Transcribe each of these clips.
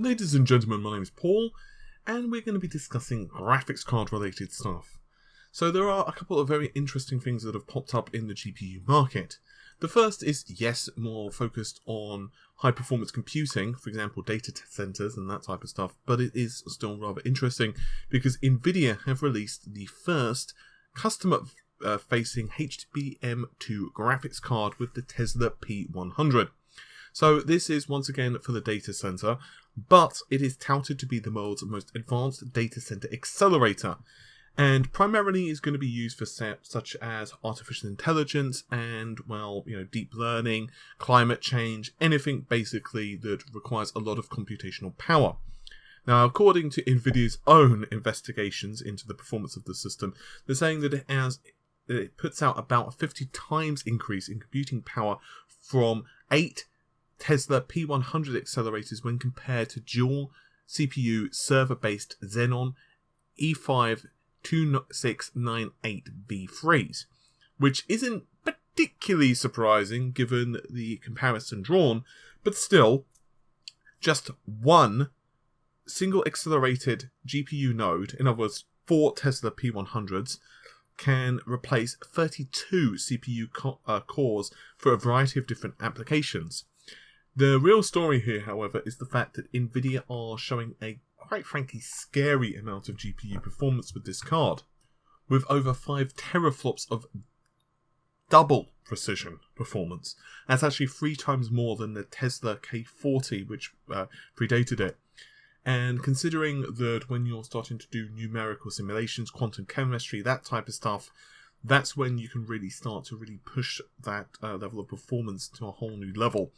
Ladies and gentlemen, my name is Paul, and we're going to be discussing graphics card related stuff. So there are a couple of very interesting things that have popped up in the GPU market. The first is, yes, more focused on high performance computing, for example data centers and that type of stuff, but it is still rather interesting because Nvidia have released the first customer facing HBM2 graphics card with the Tesla P100. So this is once again for the data center, but it is touted to be the world's most advanced data center accelerator, and primarily is going to be used for such as artificial intelligence and, well, deep learning, climate change, anything basically that requires a lot of computational power. Now, according to Nvidia's own investigations into the performance of the system, they're saying that it puts out about a 50 times increase in computing power from 8 Tesla P100 accelerators when compared to dual CPU server-based Xenon E5 2698V3s, which isn't particularly surprising given the comparison drawn, but still, just one single accelerated GPU node, in other words 4 Tesla P100s, can replace 32 CPU cores for a variety of different applications. The real story here, however, is the fact that Nvidia are showing a quite frankly scary amount of GPU performance with this card, with over 5 teraflops of double precision performance. That's actually 3 times more than the Tesla K40, which predated it. And considering that when you're starting to do numerical simulations, quantum chemistry, that type of stuff, that's when you can really start to push that level of performance to a whole new level.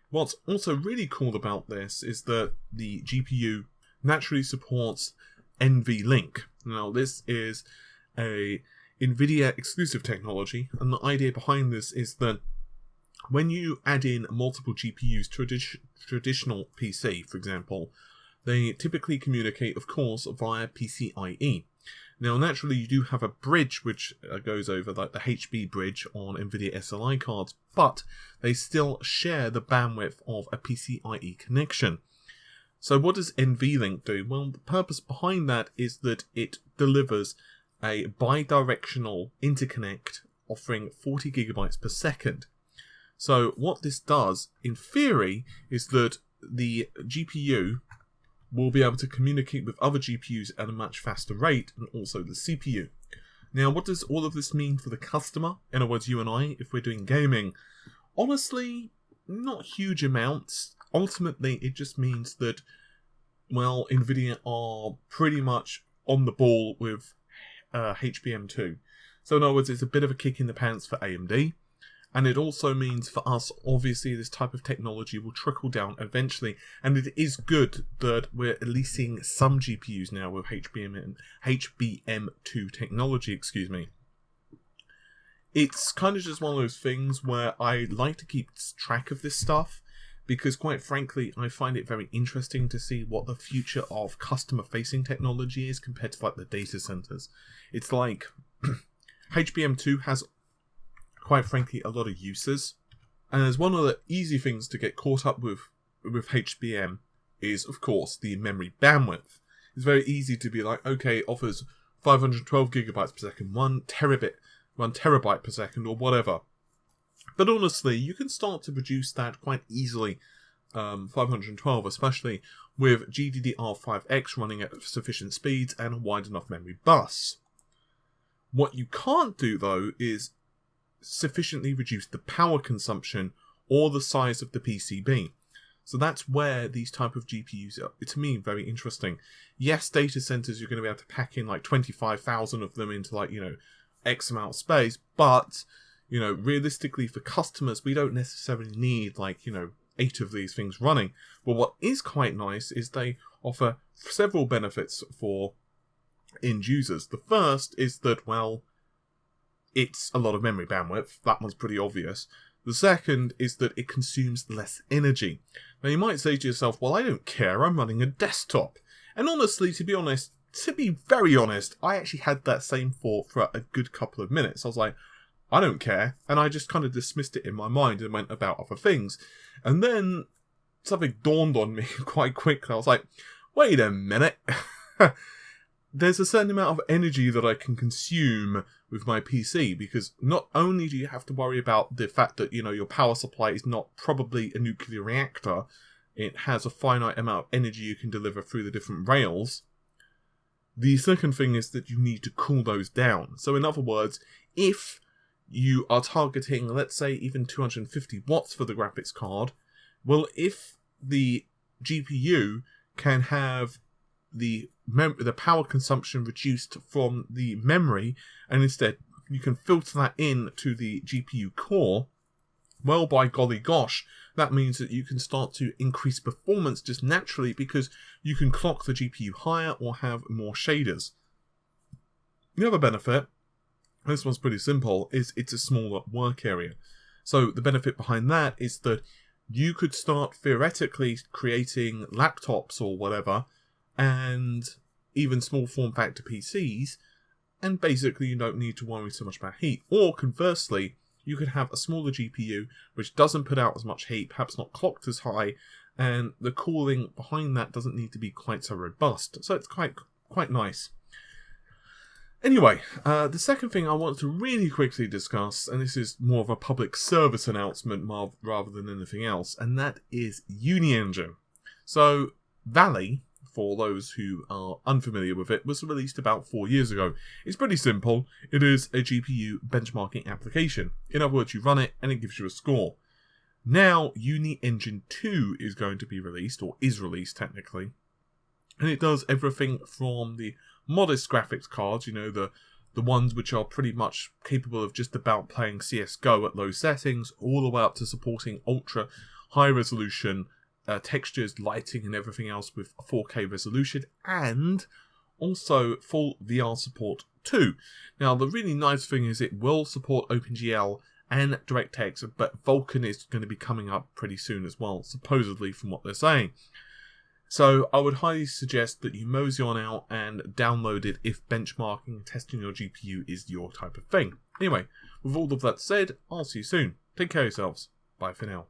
What's also really cool about this is that the GPU naturally supports NVLink. Now, this is a Nvidia exclusive technology, and the idea behind this is that when you add in multiple GPUs to a traditional PC, for example, they typically communicate, of course, via PCIe. Now, naturally, you do have a bridge which goes over, like the HB bridge on Nvidia SLI cards, but they still share the bandwidth of a PCIe connection. So what does NVLink do? Well, the purpose behind that is that it delivers a bidirectional interconnect offering 40 gigabytes per second. So what this does, in theory, is that the GPU will be able to communicate with other GPUs at a much faster rate, and also the CPU. Now, what does all of this mean for the customer? In other words, you and I, if we're doing gaming? Honestly, not huge amounts. Ultimately, it just means that, well, Nvidia are pretty much on the ball with HBM2. So in other words, it's a bit of a kick in the pants for AMD. And it also means for us, obviously, this type of technology will trickle down eventually. And it is good that we're at least seeing some GPUs now with HBM2 technology, It's kind of just one of those things where I like to keep track of this stuff, because quite frankly, I find it very interesting to see what the future of customer-facing technology is compared to like the data centers. It's like HBM2 has, quite frankly, a lot of uses, and as one of the easy things to get caught up with HBM is, of course, the memory bandwidth. It's very easy to be like, okay, it offers 512 gigabytes per second, 1 terabyte per second, or whatever. But honestly, you can start to produce that quite easily, 512, especially with GDDR5X running at sufficient speeds and a wide enough memory bus. What you can't do, though, is sufficiently reduce the power consumption or the size of the PCB. So that's where these type of GPUs are, to me, very interesting. Yes, data centers, you're going to be able to pack in like 25,000 of them into like, X amount of space, but, realistically for customers, we don't necessarily need like, 8 of these things running. But what is quite nice is they offer several benefits for end users. The first is that, well, it's a lot of memory bandwidth. That one's pretty obvious. The second is that it consumes less energy. Now, you might say to yourself, well, I don't care, I'm running a desktop. And honestly, to be very honest, I actually had that same thought for a good couple of minutes. I was like, I don't care. And I just kind of dismissed it in my mind and went about other things. And then something dawned on me quite quickly. I was like, wait a minute. There's a certain amount of energy that I can consume with my PC, because not only do you have to worry about the fact that, your power supply is not probably a nuclear reactor, it has a finite amount of energy you can deliver through the different rails. The second thing is that you need to cool those down. So in other words, if you are targeting, let's say, even 250 watts for the graphics card, well, if the GPU can have the power consumption reduced from the memory, and instead you can filter that in to the GPU core, well, by golly gosh, that means that you can start to increase performance just naturally, because you can clock the GPU higher or have more shaders. The other benefit, this one's pretty simple, is it's a smaller work area. So the benefit behind that is that you could start theoretically creating laptops or whatever, and even small form factor PCs, and basically you don't need to worry so much about heat. Or conversely, you could have a smaller GPU which doesn't put out as much heat, perhaps not clocked as high, and the cooling behind that doesn't need to be quite so robust. So it's quite nice. Anyway, the second thing I want to really quickly discuss, and this is more of a public service announcement rather than anything else, and that is Uni-Engine. So Valley, for those who are unfamiliar with it, was released about 4 years ago. It's pretty simple. It is a GPU benchmarking application. In other words, you run it and it gives you a score. Now, Uni-Engine 2 is going to be released, or is released technically, and it does everything from the modest graphics cards, the ones which are pretty much capable of just about playing CSGO at low settings, all the way up to supporting ultra high resolution textures, lighting and everything else with 4K resolution, and also full VR support too. Now the really nice thing is it will support OpenGL and DirectX, but Vulkan is going to be coming up pretty soon as well, supposedly, from what they're saying. So I would highly suggest that you mosey on out and download it if benchmarking and testing your GPU is your type of thing. Anyway, with all of that said, I'll see you soon. Take care of yourselves. Bye for now.